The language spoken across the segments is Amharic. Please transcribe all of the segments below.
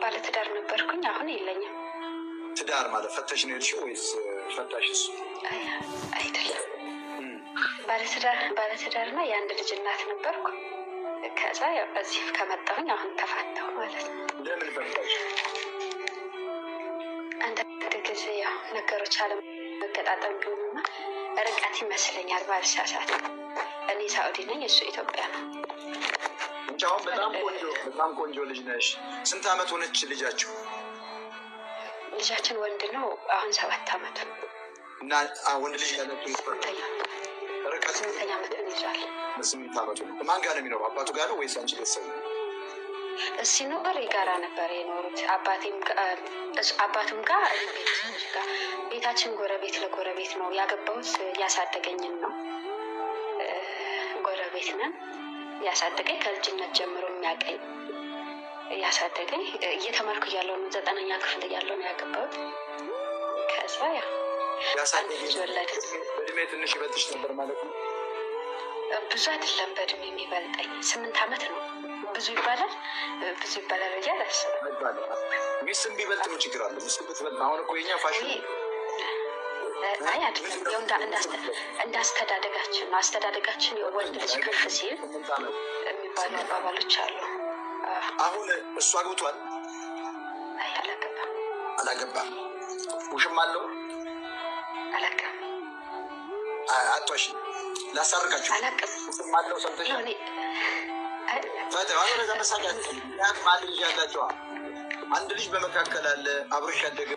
ባለትዳር ነበርኩኝ። አሁን የለኝም። ትዳር ማለት ፈተሽ ነው የሄድሽው ወይስ ፈታሽስ? አይደለም፣ ባለትዳር እና የአንድ ልጅ እናት ነበርኩ። ከዛ እዚህ ከመጣሁኝ አሁን ተፋታሁ ማለት ነው። ለምን ፈታሽ? አንዳንድ ጊዜ ያው ነገሮች አለመገጣጠም ቢሆኑና ርቀት ይመስለኛል ባልሳሳት። እኔ ሳኡዲ ነኝ፣ እሱ ኢትዮጵያ ነው። አሁን በጣም ቆንጆ ልጅ ነሽ። ስንት አመት ሆነች ልጃችሁ? ልጃችን ወንድ ነው። አሁን 7 አመቱ እና ወንድ ልጅ ያለችው ርቀት 8 አመቱን ይዟል። 8 አመቱ ማን ጋር ነው የሚኖረው? አባቱ ጋር ነው ወይስ አንቺ ቤተሰብ ነው? ሲኖር የጋራ ነበር የኖሩት። አባቱም ጋር ቤተሰቦች ጋር። ቤታችን ጎረቤት ለጎረቤት ነው። ያገባሁት ያሳደገኝን ነው። ጎረቤት ነን። ያሳደገኝ ከልጅነት ጀምሮ የሚያቀኝ ያሳደገኝ እየተማርኩ እያለሁ ነው። 9ኛ ክፍል እያለሁ ነው ያገባሁት። ከዛ ያሳደገኝ በእድሜ ትንሽ ይበልጥሽ ነበር ማለት ነው? ብዙ አይደለም በእድሜ የሚበልጠኝ 8 አመት ነው። ብዙ ይባላል ብዬ አላስብም። ሚስትም ቢበልጥ ምን ችግር አለ? ሚስት ብትበልጥ አሁን እኮ የኛ ፋሽን አይ አይደለም። እንዳስተዳደጋችን ነው። አስተዳደጋችን የወንድ ልጅ ከፍ ሲል የሚባሉ አባባሎች አሉ። አሁን እሱ አግብቷል? አይ አላገባም። ውሽም አለው? አላውቅም። አቷሽ ላሳርጋችሁ ውሽም አለው ሰምተሻል? አንድ ልጅ ያላቸዋ አንድ ልጅ በመካከል አለ አብሮሽ ያደገ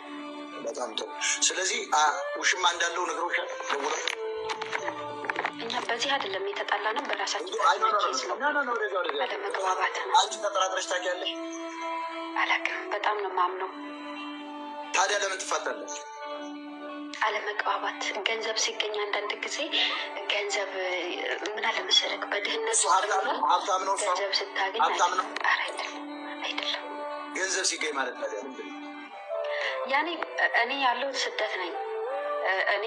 በጣም ጥሩ። ስለዚህ ውሽማ እንዳለው ነግሮሻል? ደውለው እኛ በዚህ አይደለም የተጣላነው በራሳችን አለመግባባት። አንቺ ተጠራጥረሽ ታውቂያለሽ? አላውቅም። በጣም ነው የማምነው። ታዲያ ለምን ትፋታለች? አለመግባባት። ገንዘብ ሲገኝ አንዳንድ ጊዜ ገንዘብ ምን አለ መሰለህ፣ በድህነት ሀብታም ነው ገንዘብ ስታገኝ አይደለም ገንዘብ ሲገኝ ማለት ታዲያ ምንድን ነው? ያኔ እኔ ያለው ስደት ነኝ። እኔ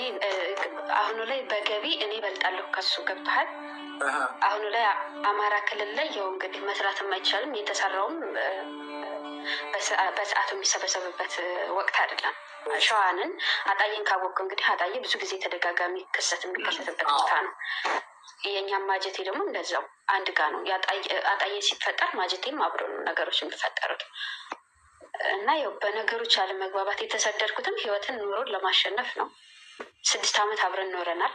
አሁኑ ላይ በገቢ እኔ እበልጣለሁ ከሱ። ገብቶሃል? አሁኑ ላይ አማራ ክልል ላይ ያው እንግዲህ መስራትም አይቻልም። የተሰራውም በሰዓቱ የሚሰበሰብበት ወቅት አይደለም። ሸዋንን አጣዬን ካወቅ እንግዲህ አጣዬ ብዙ ጊዜ ተደጋጋሚ ክስተት የሚከሰትበት ቦታ ነው። የእኛም ማጀቴ ደግሞ እንደዛው አንድ ጋ ነው። አጣዬ ሲፈጠር ማጀቴም አብሮ ነው ነገሮች የሚፈጠሩት። እና ያው በነገሮች አለመግባባት የተሰደድኩትም ህይወትን ኑሮን ለማሸነፍ ነው። 6 አመት አብረን ኖረናል።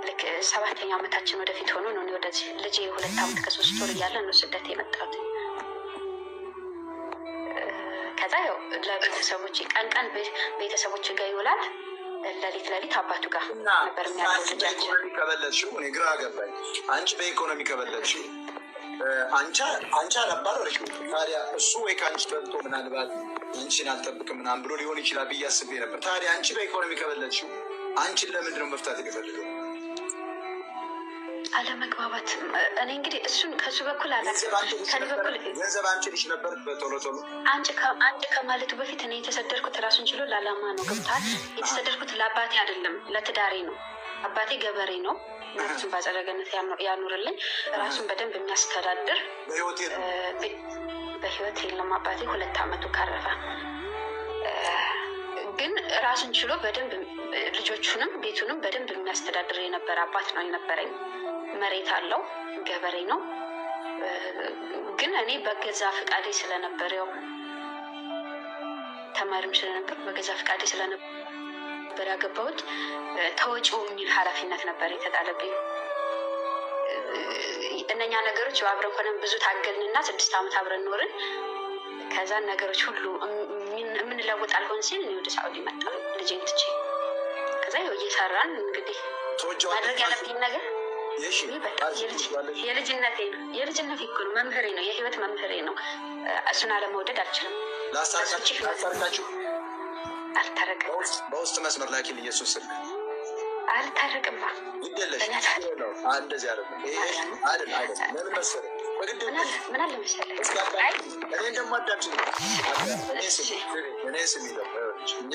ልክ 7ኛ አመታችን ወደፊት ሆኖ ነው ወደዚህ ልጄ 2 አመት ከ3 ወር እያለ ነው ስደት የመጣሁት። ከዛ ያው ለቤተሰቦች ቀን ቤተሰቦች ጋር ይውላል፣ ሌሊት አባቱ ጋር ነበር የሚያለው ልጃችን። ከበለጥሽው እኔ ግራ ገባኝ። አንቺ በኢኮኖሚ ከበለጥሽው አንቺ አላባረርሽው። ታዲያ እሱ ወይ ከአንቺ በልጦ ምናልባት አንቺን አልጠብቅም ምናምን ብሎ ሊሆን ይችላል ብዬ አስቤ ነበር። ታዲያ አንቺ በኢኮኖሚ ከበለጥሽው አንቺን ለምንድን ነው መፍታት የሚፈልገው? አለመግባባት። እኔ እንግዲህ እሱን ከሱ በኩል ገንዘብ አንቺ ልሽ ነበር በቶሎ አንቺ ከማለቱ በፊት እኔ የተሰደድኩት ራሱን ችሎ ለዓላማ ነው። ገብቶሃል? የተሰደድኩት ለአባቴ አይደለም ለትዳሬ ነው። አባቴ ገበሬ ነው። ነፍሱን በአጸደ ገነት ያኑርልኝ። ራሱን በደንብ የሚያስተዳድር በህይወት የለም። አባቴ 2 አመቱ ካረፈ ግን ራሱን ችሎ በደንብ ልጆቹንም ቤቱንም በደንብ የሚያስተዳድር የነበረ አባት ነው የነበረኝ። መሬት አለው፣ ገበሬ ነው። ግን እኔ በገዛ ፍቃዴ ስለነበር ያው ተማሪም ስለነበር በገዛ ፍቃዴ ስለነበር ያገባሁት ተወጪው የሚል ኃላፊነት ነበር የተጣለብኝ። እነኛ ነገሮች አብረን ሆነን ብዙ ታገልንና 6 አመት አብረን ኖርን። ከዛን ነገሮች ሁሉ የምንለውጥ አልሆን ሲል እኔ ወደ ሳኡዲ መጣሁ ልጄን ትቼ። ከዛ ይኸው እየሰራን እንግዲህ ማድረግ ያለብኝ ነገር የልጅነቴ እኮ ነው። መምህሬ ነው፣ የህይወት መምህሬ ነው። እሱን አለመውደድ አልችልም። ላስታርቃችሁ አልታረቅም። በውስጥ መስመር ላኪን ኢየሱስ ስል አልታረቅም። እንደዚህ ለምን መሰለህ ምን አለ መሰለህ እኔ እንደማዳምጪ እኔ ስሚ እኛ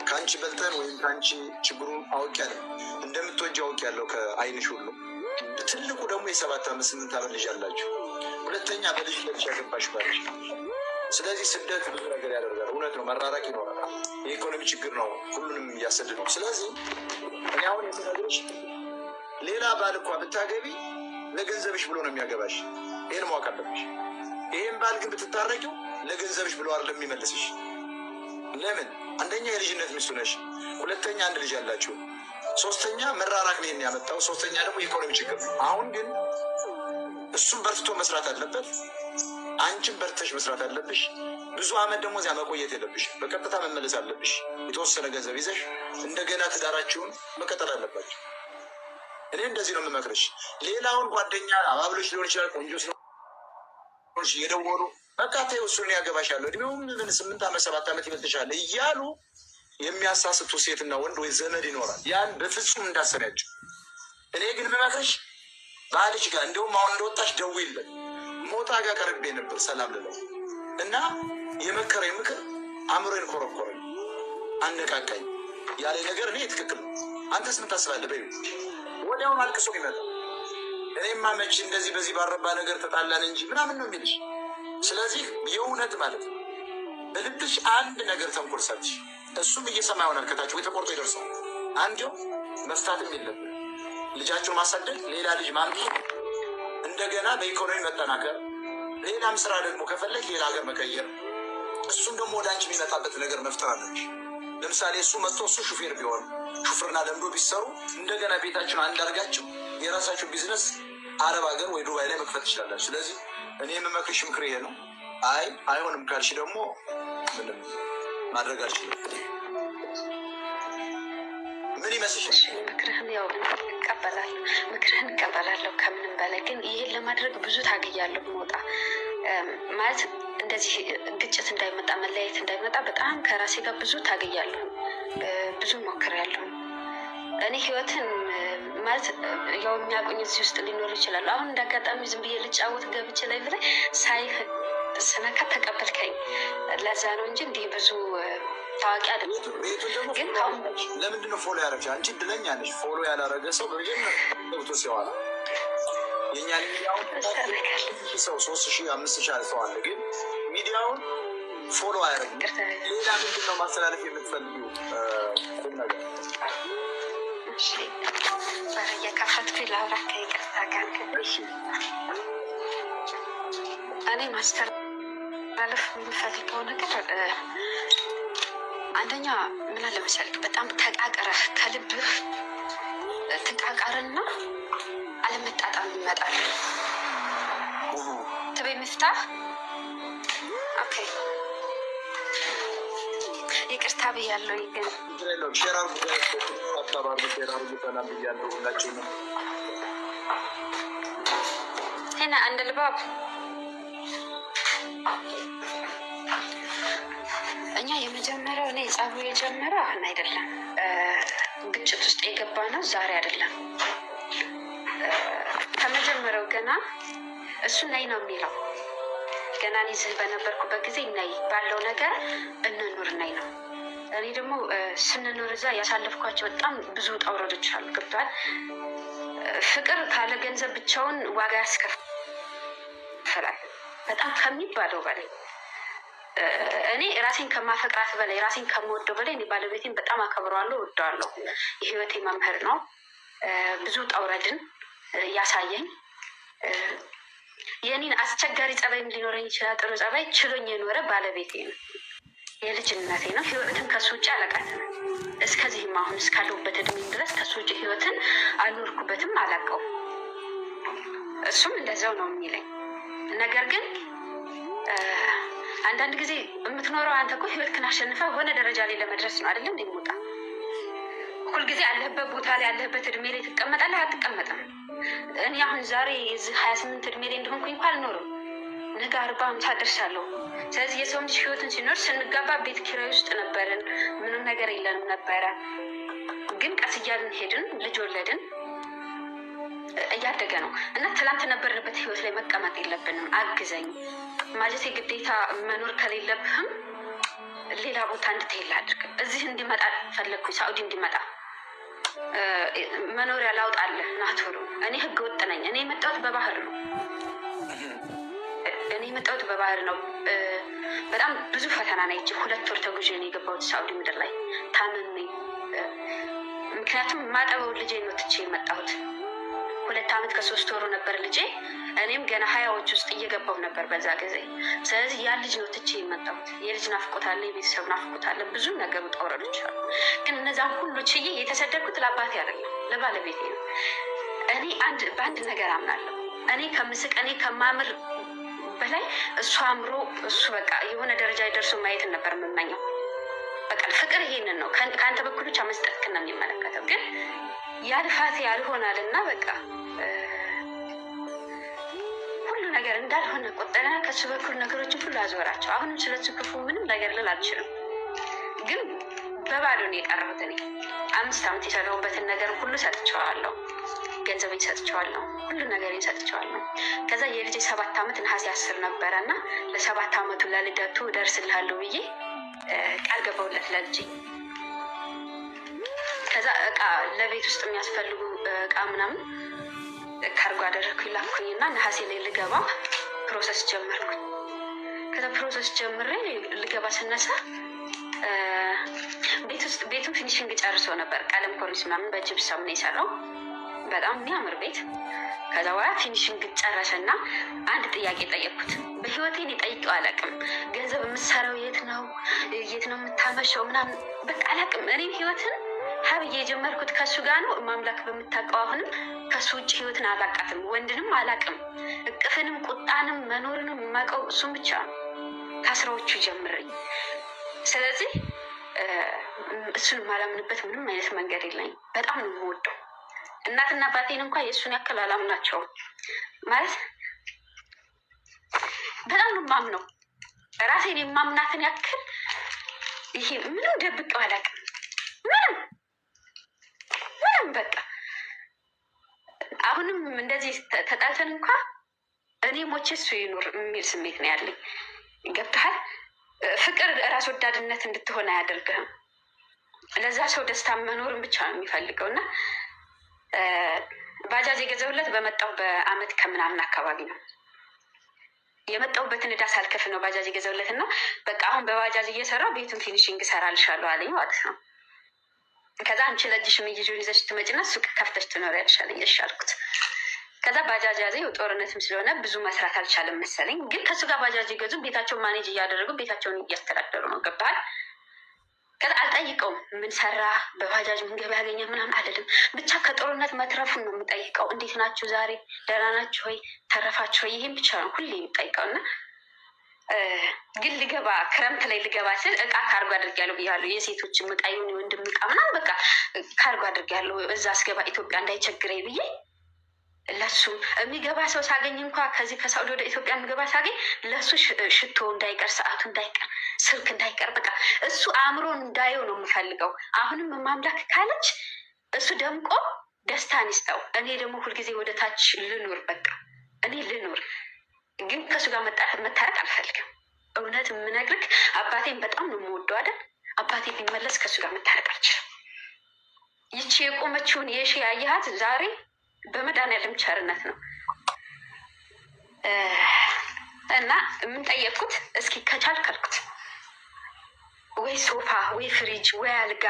ከአንቺ በልጠን ወይም ከአንቺ ችግሩን አውቄያለሁ፣ እንደምትወጂ አውቄያለሁ ከአይንሽ ሁሉ። ትልቁ ደግሞ የ7 አመት 8 አመት ልጅ አላችሁ። ሁለተኛ በልጅ ያገባሽ ባለሽ ስለዚህ ስደት ብዙ ነገር ያደርጋል። እውነት ነው፣ መራራቅ ይኖራል። የኢኮኖሚ ችግር ነው ሁሉንም እያሰደድ ነው። ስለዚህ እኔ አሁን የተነገሮች ሌላ ባል እንኳ ብታገቢ ለገንዘብሽ ብሎ ነው የሚያገባሽ። ይህን ማወቅ አለብሽ። ይህን ባል ግን ብትታረቂው ለገንዘብሽ ብሎ አይደለም የሚመልስሽ። ለምን? አንደኛ የልጅነት ሚስቱ ነሽ፣ ሁለተኛ አንድ ልጅ ያላችሁ፣ ሶስተኛ መራራቅ ነው ያመጣው፣ ሶስተኛ ደግሞ የኢኮኖሚ ችግር ነው። አሁን ግን እሱም በርትቶ መስራት አለበት፣ አንቺም በርተሽ መስራት አለብሽ። ብዙ አመት ደግሞ እዚያ መቆየት የለብሽ፣ በቀጥታ መመለስ አለብሽ። የተወሰነ ገንዘብ ይዘሽ እንደገና ትዳራችሁን መቀጠል አለባቸው። እኔ እንደዚህ ነው የምመክርሽ። ሌላውን ጓደኛ አባብሎች ሊሆን ይችላል፣ ቆንጆ ስለሆንሽ እየደወሉ በቃ ተይው እሱን ያገባሻለሁ እድሜውም ምን 8 ዓመት 7 ዓመት ይበልጥሻል እያሉ የሚያሳስቱ ሴትና ወንድ ወይ ዘመድ ይኖራል። ያን በፍጹም እንዳሰሪያቸው። እኔ ግን የምመክርሽ ባልሽ ጋር እንደውም አሁን እንደወጣሽ ደውይለት። ሞታ ጋር ቀርቤ ነበር ሰላም ልለው እና የመከረኝ ምክር አእምሮዬን ኮረኮረኝ፣ አነቃቃኝ። ያለ ነገር እኔ ትክክል ነው አንተስ ምን ታስባለህ በይው። ወዲያውኑ አልቅሶ ይመጣል። እኔማ መች እንደዚህ በዚህ ባረባ ነገር ተጣላን እንጂ ምናምን ነው የሚልሽ። ስለዚህ የእውነት ማለት ነው በልብሽ አንድ ነገር ተንኮል ሰርተሽ እሱም እየሰማ ይሆናል ከታች ወይ ተቆርጦ ይደርሳል። አንዴው መፍታትም የለብን ልጃችሁን ማሳደግ፣ ሌላ ልጅ ማምጣት፣ እንደገና በኢኮኖሚ መጠናከር፣ ሌላም ስራ ደግሞ ከፈለግ ሌላ ሀገር መቀየር፣ እሱም ደግሞ ወደ አንቺ የሚመጣበት ነገር መፍጠር አለብሽ። ለምሳሌ እሱ መጥቶ እሱ ሹፌር ቢሆን ሹፍርና ለምዶ ቢሰሩ እንደገና ቤታችሁን አንድ አድርጋችሁ የራሳችሁ ቢዝነስ አረብ ሀገር ወይ ዱባይ ላይ መክፈት ትችላላችሁ። ስለዚህ እኔ የምመክርሽ ምክር ይሄ ነው። አይሆንም ካልሽ ደግሞ ምንም ማድረግ አልችልም። ምን ይመስልሽ? ምክርህን ያው ምክርህን እቀበላለሁ። ከምንም በላይ ግን ይህን ለማድረግ ብዙ ታግያለሁ። መውጣ ማለት እንደዚህ ግጭት እንዳይመጣ መለያየት እንዳይመጣ በጣም ከራሴ ጋር ብዙ ታግያለሁ፣ ብዙ ሞክሬያለሁ። እኔ ህይወትን ማለት ያው የሚያውቁኝ እዚህ ውስጥ ሊኖሩ ይችላሉ። አሁን እንዳጋጣሚ ዝም ብዬ ልጫወት ገብቼ ላይ ብላይ ሳይህ ስነካ ተቀበልከኝ። ለዛ ነው እንጂ እንዲህ ብዙ ታዋቂ አይደለም። ግን ለምንድነው ፎሎ ያደረግሽ? አንቺ እድለኛ ነሽ። ፎሎ ያላረገ ሰው በመጀመሪያ ገብቶ ሲዋላ የኛ ሚዲያውን ሰው 3,000 5,000 ሰው አለ፣ ግን ሚዲያውን ፎሎ አያደርግም። ሌላ ምንድነው ማስተላለፍ የምትፈልጊው ነገር? የከፈትኩ ላውራ ከይቅርታ ጋር እኔ ማስተላለፍ የምፈልገው ነገር አንደኛ ምን አለ መሰለክ፣ በጣም ተቃቅረህ ከልብህ ትቃቃርና አለመጣጣም ይመጣል። ትቤ መፍታህ ኦኬ ይቅርታ ብያለሁ። ግን ሄና አንድ ልባብ እኛ የመጀመሪያው እኔ ጸቡ የጀመረው አሁን አይደለም። ግጭት ውስጥ የገባ ነው ዛሬ አይደለም። ከመጀመሪያው ገና እሱ ነይ ነው የሚለው። ገና እኔ እዚህ በነበርኩበት ጊዜ ነይ ባለው ነገር እንኑር ነይ ነው። እኔ ደግሞ ስንኖር እዛ ያሳለፍኳቸው በጣም ብዙ ውጣ ውረዶች አሉ። ገብቷል። ፍቅር ካለ ገንዘብ ብቻውን ዋጋ ያስከፍላል፣ በጣም ከሚባለው በላይ። እኔ ራሴን ከማፈቅራት በላይ ራሴን ከምወደው በላይ እኔ ባለቤቴን በጣም አከብረዋለሁ፣ እወደዋለሁ። የህይወቴ መምህር ነው። ብዙ ውጣ ውረድን ያሳየኝ፣ የኔን አስቸጋሪ ጸባይም ሊኖረኝ ይችላል፣ ጥሩ ጸባይ ችሎኝ የኖረ ባለቤቴ ነው። የልጅነቴ ነው። ህይወትን ከሱ ውጭ አላውቃትም። እስከዚህም አሁን እስካለሁበት እድሜ ድረስ ከሱ ውጭ ህይወትን አልኖርኩበትም፣ አላውቀውም። እሱም እንደዛው ነው የሚለኝ። ነገር ግን አንዳንድ ጊዜ የምትኖረው አንተ እኮ ህይወትህን አሸንፈህ ሆነ ደረጃ ላይ ለመድረስ ነው አይደለም እንደሚወጣ። ሁልጊዜ ያለህበት ቦታ ላይ ያለህበት እድሜ ላይ ትቀመጣለህ? አትቀመጥም። እኔ አሁን ዛሬ እዚህ 28 እድሜ ላይ እንደሆንኩኝ እንኳን አልኖርም። ነገ 40 50 ደርሳለሁ። ስለዚህ የሰው ልጅ ህይወትን ሲኖር ስንጋባ ቤት ኪራይ ውስጥ ነበርን፣ ምንም ነገር የለንም ነበረ። ግን ቀስ እያልን ሄድን፣ ልጅ ወለድን፣ እያደገ ነው እና ትላንት ነበርንበት ህይወት ላይ መቀመጥ የለብንም። አግዘኝ ማለት ግዴታ መኖር ከሌለብህም ሌላ ቦታ እንድትሄድ አድርግ። እዚህ እንዲመጣ ፈለግኩኝ፣ ሳኡዲ እንዲመጣ መኖሪያ ላውጣለህ ና ቶሎ። እኔ ህገ ወጥ ነኝ። እኔ የመጣሁት በባህር ነው። እኔ የመጣሁት በባህር ነው። በጣም ብዙ ፈተና ነው። 2 ወር ተጉዤ ነው የገባሁት ሳኡዲ ምድር ላይ ታምሜ። ምክንያቱም ማጠበው ልጄ ነው ትቼ የመጣሁት። 2 ዓመት ከ3 ወሩ ነበር ልጄ። እኔም ገና 20ዎች ውስጥ እየገባሁ ነበር በዛ ጊዜ። ስለዚህ ያ ልጅ ነው ትቼ የመጣሁት። የልጅ ናፍቆት አለ፣ የቤተሰብ ናፍቆት አለ፣ ብዙ ነገሩ ውጣ ውረዶች አሉ። ግን እነዛም ሁሉ ችዬ የተሰደድኩት ለአባቴ አይደለም ለባለቤቴ ነው። እኔ በአንድ ነገር አምናለሁ። እኔ ከምስቅ እኔ ከማምር በላይ እሱ አምሮ እሱ በቃ የሆነ ደረጃ ደርሶ ማየትን ነበር የምመኘው። በቃ ፍቅር ይሄንን ነው። ከአንተ በኩል ብቻ መስጠትክን ነው የሚመለከተው። ግን ያልፋቴ ያልሆናል እና በቃ ሁሉ ነገር እንዳልሆነ ቆጠረና ከሱ በኩል ነገሮችን ሁሉ አዞራቸው። አሁንም ስለሱ ክፉ ምንም ነገር ልል አልችልም። ግን በባዶ ነው የቀረሁት። እኔ 5 ዓመት የሰራሁበትን ነገር ሁሉ ሰጥቼዋለሁ። ገንዘቤን ሰጥቼዋለሁ። ሁሉ ነገሬን ሰጥቼዋለሁ። ከዛ የልጄ 7 ዓመት ነሐሴ 10 ነበረ እና ለ7 ዓመቱ ለልደቱ ደርስልሃለሁ ብዬ ቃል ገባሁለት ለልጄ። ከዛ እቃ ለቤት ውስጥ የሚያስፈልጉ እቃ ምናምን ካርጎ አደረግኩኝ ላኩኝና ነሐሴ ላይ ልገባ ፕሮሰስ ጀመርኩኝ። ከዛ ፕሮሰስ ጀምሬ ልገባ ስነሳ ቤቱን ፊኒሽንግ ጨርሶ ነበር። ቀለም ኮርኒስ ምናምን በጅብሰም ነው የሰራው። በጣም የሚያምር ቤት። ከዛ በኋላ ፊኒሽንግ ጨረሰና አንድ ጥያቄ ጠየቅኩት። በህይወቴን ጠይቄው አላውቅም። ገንዘብ የምትሰራው የት ነው የምታመሸው ምናምን በቃ አላውቅም። እኔም ህይወትን ሀብዬ የጀመርኩት ከሱ ጋር ነው። ማምላክ በምታውቀው አሁንም ከሱ ውጭ ህይወትን አላውቃትም። ወንድንም አላውቅም። እቅፍንም ቁጣንም መኖርንም የማውቀው እሱም ብቻ ነው ከ10ዎቹ ጀምሬ። ስለዚህ እሱን የማላምንበት ምንም አይነት መንገድ የለኝም። በጣም ነው የምወደው። እናትና አባቴን እንኳን የእሱን ያክል አላምናቸውም። ማለት በጣም ነው የማምነው። ራሴን የማምናትን ያክል ይሄ ምንም ደብቀው አላውቅም። ምንም በቃ አሁንም እንደዚህ ተጣልተን እንኳን እኔ ሞቼ እሱ ይኑር የሚል ስሜት ነው ያለኝ። ገብቶሃል? ፍቅር ራስ ወዳድነት እንድትሆን አያደርግህም። ለዛ ሰው ደስታ መኖርን ብቻ ነው የሚፈልገው። እና ባጃጅ የገዛሁለት በመጣው በአመት ከምናምን አካባቢ ነው። የመጣሁበትን ዕዳ ሳልከፍል ነው ባጃጅ የገዛሁለት እና በቃ አሁን በባጃጅ እየሰራ ቤቱን ፊኒሽንግ እሰራልሻለሁ አለኝ ማለት ነው። ከዛ አንቺ ለእጅሽ ምግዥውን ይዘሽ ትመጭና ሱቅ ከፍተሽ ትኖሪያለሽ አለኝ። እሺ አልኩት። ከዛ ባጃጅ ያዘ። ጦርነትም ስለሆነ ብዙ መስራት አልቻለም መሰለኝ። ግን ከሱ ጋር ባጃጅ የገዙ ቤታቸውን ማኔጅ እያደረጉ ቤታቸውን እያስተዳደሩ ነው። ገባል? ከዛ አልጠይቀውም ምን ሰራ በባጃጅ ምን ገበያ ያገኘ ምናምን አልልም። ብቻ ከጦርነት መትረፉን ነው የምጠይቀው። እንዴት ናችሁ ዛሬ ደህና ናችሁ ወይ ተረፋችሁ ወይ? ይህም ብቻ ነው ሁሌ የምጠይቀው። እና ግን ልገባ ክረምት ላይ ልገባ ስል እቃ ካርጎ አድርጊያለሁ ብያለሁ። የሴቶች እቃ ይሁን የወንድም እቃ ምናምን በቃ ካርጎ አድርጊያለሁ እዛ አስገባ ኢትዮጵያ እንዳይቸግረኝ ብዬ ለሱም የሚገባ ሰው ሳገኝ እንኳ ከዚህ ከሳውዲ ወደ ኢትዮጵያ የሚገባ ሳገኝ ለሱ ሽቶ እንዳይቀር፣ ሰዓቱ እንዳይቀር፣ ስልክ እንዳይቀር በቃ እሱ አእምሮን እንዳየው ነው የምፈልገው። አሁንም ማምላክ ካለች እሱ ደምቆ ደስታን ይስጠው። እኔ ደግሞ ሁልጊዜ ወደ ታች ልኑር። በቃ እኔ ልኑር፣ ግን ከእሱ ጋር መታረቅ አልፈልግም። እውነት የምነግርህ አባቴን በጣም ነው የምወደው አይደል? አባቴ ቢመለስ ከእሱ ጋር መታረቅ አልችልም። ይቺ የቆመችውን የሺ ያየሃት ዛሬ በመድኃኒዓለም ቸርነት ነው። እና የምንጠየቅኩት እስኪ ከቻል ካልኩት ወይ ሶፋ ወይ ፍሪጅ ወይ አልጋ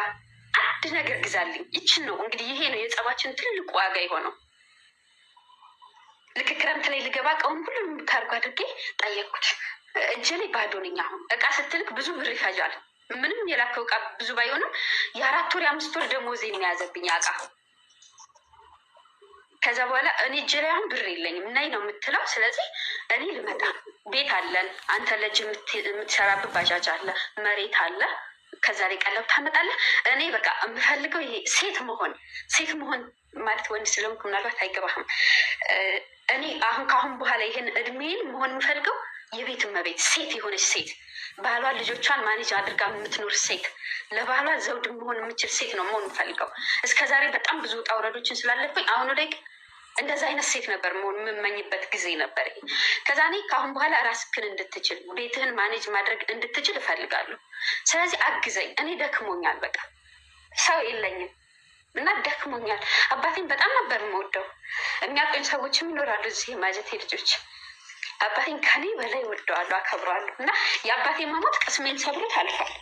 አንድ ነገር ግዛልኝ። ይችን ነው እንግዲህ ይሄ ነው የጸባችን ትልቁ ዋጋ የሆነው። ልክ ክረምት ላይ ልገባ እቃውን ሁሉም ካርጎ አድርጌ ጠየቅኩት። እጄ ላይ ባዶ ነኝ። አሁን እቃ ስትልክ ብዙ ብር ይፈጃል። ምንም የላከው እቃ ብዙ ባይሆንም የ4 ወር የ5 ወር ደሞዝ የሚያዘብኝ እቃ። ከዛ በኋላ እኔ እጄ ላይ አሁን ብር የለኝም ናይ ነው የምትለው። ስለዚህ እኔ ልመጣ ቤት አለን፣ አንተ ለእጅ የምትሰራበት ባጃጅ አለ፣ መሬት አለ፣ ከዛ ላይ ቀለብ ታመጣለህ። እኔ በቃ የምፈልገው ይሄ ሴት መሆን ማለት ወንድ ስለሆንኩ ምናልባት አይገባህም። እኔ አሁን ከአሁን በኋላ ይሄን እድሜን መሆን የምፈልገው የቤት እመቤት ሴት የሆነች ሴት፣ ባሏ ልጆቿን ማኔጅ አድርጋ የምትኖር ሴት፣ ለባሏ ዘውድ መሆን የምችል ሴት ነው መሆን የምፈልገው። እስከዛሬ በጣም ብዙ ውጣ ውረዶችን ስላለብኝ አሁኑ ላይ እንደዛ አይነት ሴት ነበር መሆን የምመኝበት ጊዜ ነበር። ከዛ እኔ ከአሁን በኋላ ራስህን እንድትችል ቤትህን ማኔጅ ማድረግ እንድትችል እፈልጋለሁ። ስለዚህ አግዘኝ። እኔ ደክሞኛል፣ በቃ ሰው የለኝም እና ደክሞኛል። አባቴን በጣም ነበር የምወደው። የሚያውቁኝ ሰዎችም ይኖራሉ እዚህ የማጀቴ ልጆች አባቴን ከኔ በላይ ወደዋለሁ፣ አከብረዋለሁ። እና የአባቴ መሞት ቅስሜን ሰብሮት አልፏል።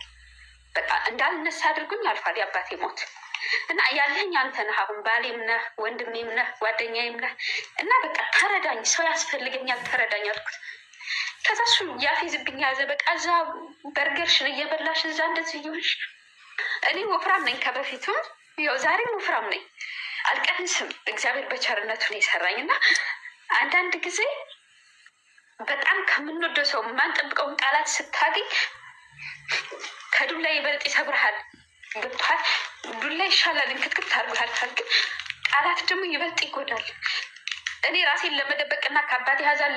በቃ እንዳልነሳ አድርጉኝ አልፏል የአባቴ ሞት። እና ያለኝ አንተ ነህ። አሁን ባሌም ነህ፣ ወንድሜም ነህ፣ ጓደኛዬም ነህ። እና በቃ ተረዳኝ፣ ሰው ያስፈልገኛል፣ ተረዳኝ አልኩት። ከዛ እሱ ያፌዝብኝ ያዘ። በቃ እዛ በርገርሽን እየበላሽ እዛ እንደዚህ እየሆንሽ። እኔ ወፍራም ነኝ ከበፊቱም፣ ያው ዛሬም ወፍራም ነኝ፣ አልቀንስም። እግዚአብሔር በቸርነቱ ነው የሰራኝ። እና አንዳንድ ጊዜ በጣም ከምንወደው ሰው የማንጠብቀውን ቃላት ስታገኝ ከዱላ ይበልጥ ይሰብርሃል። ገብቶሃል? ዱላ ይሻላል፣ እንክትክት ታርጉሃል። ግን ቃላት ደግሞ ይበልጥ ይጎዳል። እኔ ራሴን ለመደበቅና ከአባቴ ሀዛን